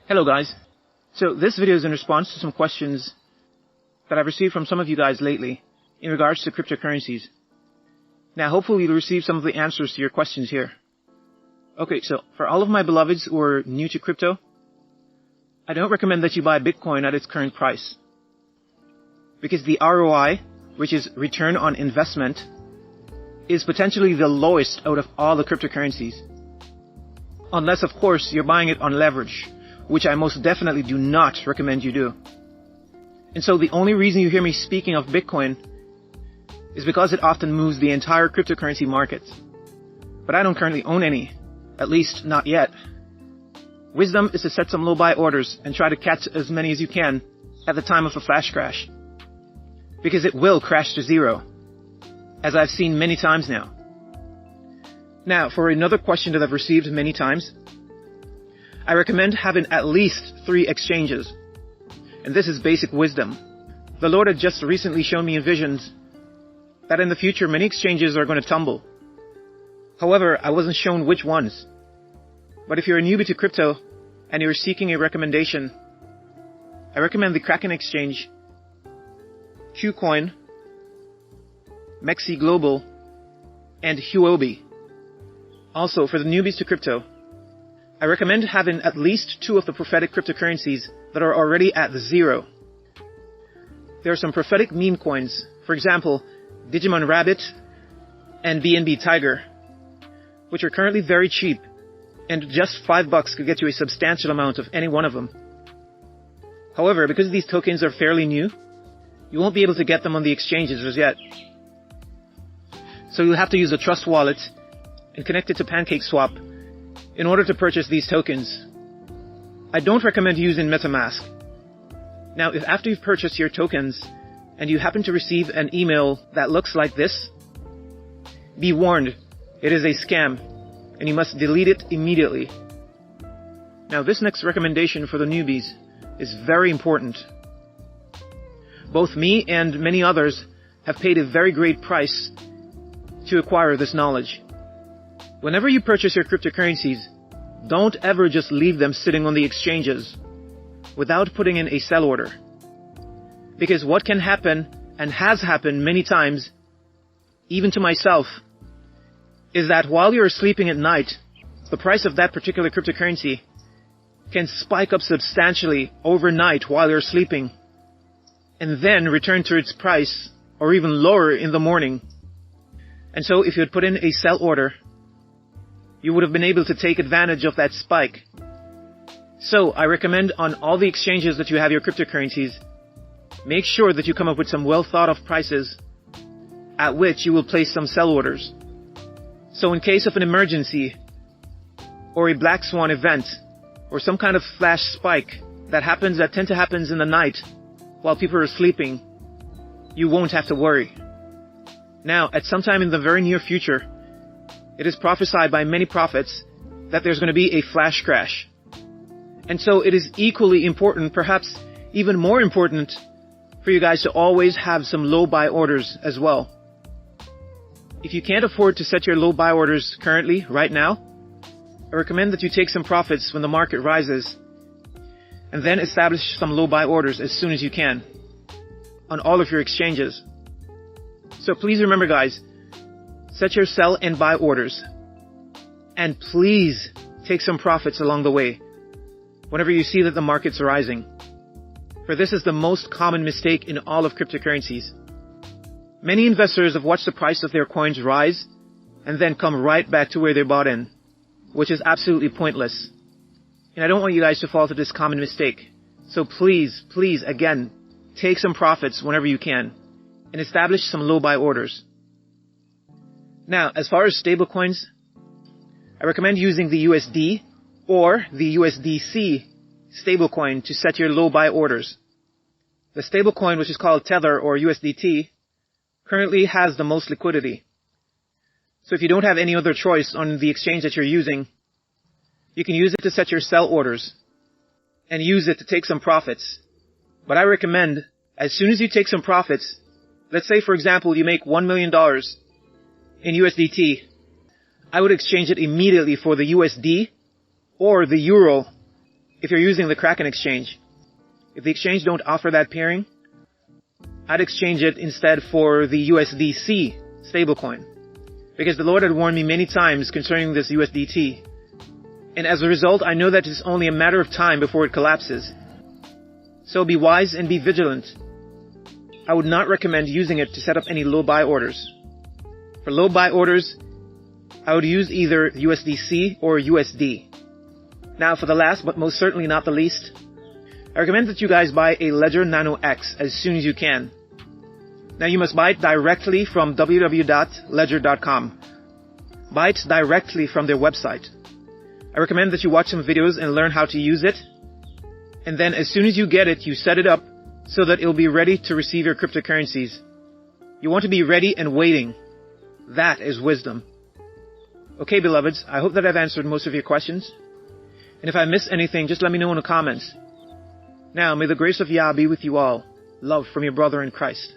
Hello guys. So this video is in response to some questions that I've received from some of you guys lately in regards to cryptocurrencies. Now hopefully you'll receive some of the answers to your questions here. Okay, so for all of my beloveds who are new to crypto, I don't recommend that you buy Bitcoin at its current price. Because the ROI, which is return on investment, is potentially the lowest out of all the cryptocurrencies. Unless of course you're buying it on leverage, which I most definitely do not recommend you do. And so the only reason you hear me speaking of Bitcoin is because it often moves the entire cryptocurrency market. But I don't currently own any, at least not yet. Wisdom is to set some low buy orders and try to catch as many as you can at the time of a flash crash. Because it will crash to zero, as I've seen many times now. Now, for another question that I've received many times, I recommend having at least 3 exchanges. And this is basic wisdom. The Lord had just recently shown me in visions that in the future many exchanges are going to tumble. However, I wasn't shown which ones. But if you're a newbie to crypto and you're seeking a recommendation, I recommend the Kraken Exchange, Qcoin, Mexi Global, and Huobi. Also, for the newbies to crypto, I recommend having at least 2 of the prophetic cryptocurrencies that are already at zero. There are some prophetic meme coins, for example, Digimon Rabbit and BNB Tiger, which are currently very cheap, and just $5 could get you a substantial amount of any one of them. However, because these tokens are fairly new, you won't be able to get them on the exchanges as yet. So you'll have to use a trust wallet and connect it to PancakeSwap in order to purchase these tokens. I don't recommend using MetaMask. Now, if after you've purchased your tokens and you happen to receive an email that looks like this, be warned, it is a scam and you must delete it immediately. Now, this next recommendation for the newbies is very important. Both me and many others have paid a very great price to acquire this knowledge. Whenever you purchase your cryptocurrencies, don't ever just leave them sitting on the exchanges without putting in a sell order. Because what can happen, and has happened many times, even to myself, is that while you're sleeping at night, the price of that particular cryptocurrency can spike up substantially overnight while you're sleeping, and then return to its price, or even lower in the morning. And so if you had put in a sell order, you would have been able to take advantage of that spike. So I recommend on all the exchanges that you have your cryptocurrencies, make sure that you come up with some well thought of prices at which you will place some sell orders. So in case of an emergency, or a black swan event, or some kind of flash spike that tend to happen in the night while people are sleeping, you won't have to worry. Now, at some time in the very near future, it is prophesied by many prophets that there's going to be a flash crash. And so it is equally important, perhaps even more important, for you guys to always have some low buy orders as well. If you can't afford to set your low buy orders currently, right now, I recommend that you take some profits when the market rises and then establish some low buy orders as soon as you can on all of your exchanges. So please remember guys, set your sell and buy orders. And please take some profits along the way whenever you see that the market's rising. For this is the most common mistake in all of cryptocurrencies. Many investors have watched the price of their coins rise and then come right back to where they bought in, which is absolutely pointless. And I don't want you guys to fall to this common mistake. So please, again, take some profits whenever you can and establish some low buy orders. Now, as far as stablecoins, I recommend using the USD or the USDC stablecoin to set your low buy orders. The stablecoin, which is called Tether or USDT, currently has the most liquidity. So if you don't have any other choice on the exchange that you're using, you can use it to set your sell orders and use it to take some profits. But I recommend, as soon as you take some profits, let's say for example you make $1 million in USDT, I would exchange it immediately for the USD or the Euro if you're using the Kraken exchange. If the exchange don't offer that pairing, I'd exchange it instead for the USDC stablecoin. Because the Lord had warned me many times concerning this USDT. And as a result, I know that it's only a matter of time before it collapses. So be wise and be vigilant. I would not recommend using it to set up any low buy orders. For low buy orders, I would use either USDC or USD. Now for the last but most certainly not the least, I recommend that you guys buy a Ledger Nano X as soon as you can. Now you must buy it directly from www.ledger.com. Buy it directly from their website. I recommend that you watch some videos and learn how to use it. And then as soon as you get it, you set it up so that it'll be ready to receive your cryptocurrencies. You want to be ready and waiting. That is wisdom. Okay, beloveds, I hope that I've answered most of your questions. And if I missed anything, just let me know in the comments. Now, may the grace of Yah be with you all. Love from your brother in Christ.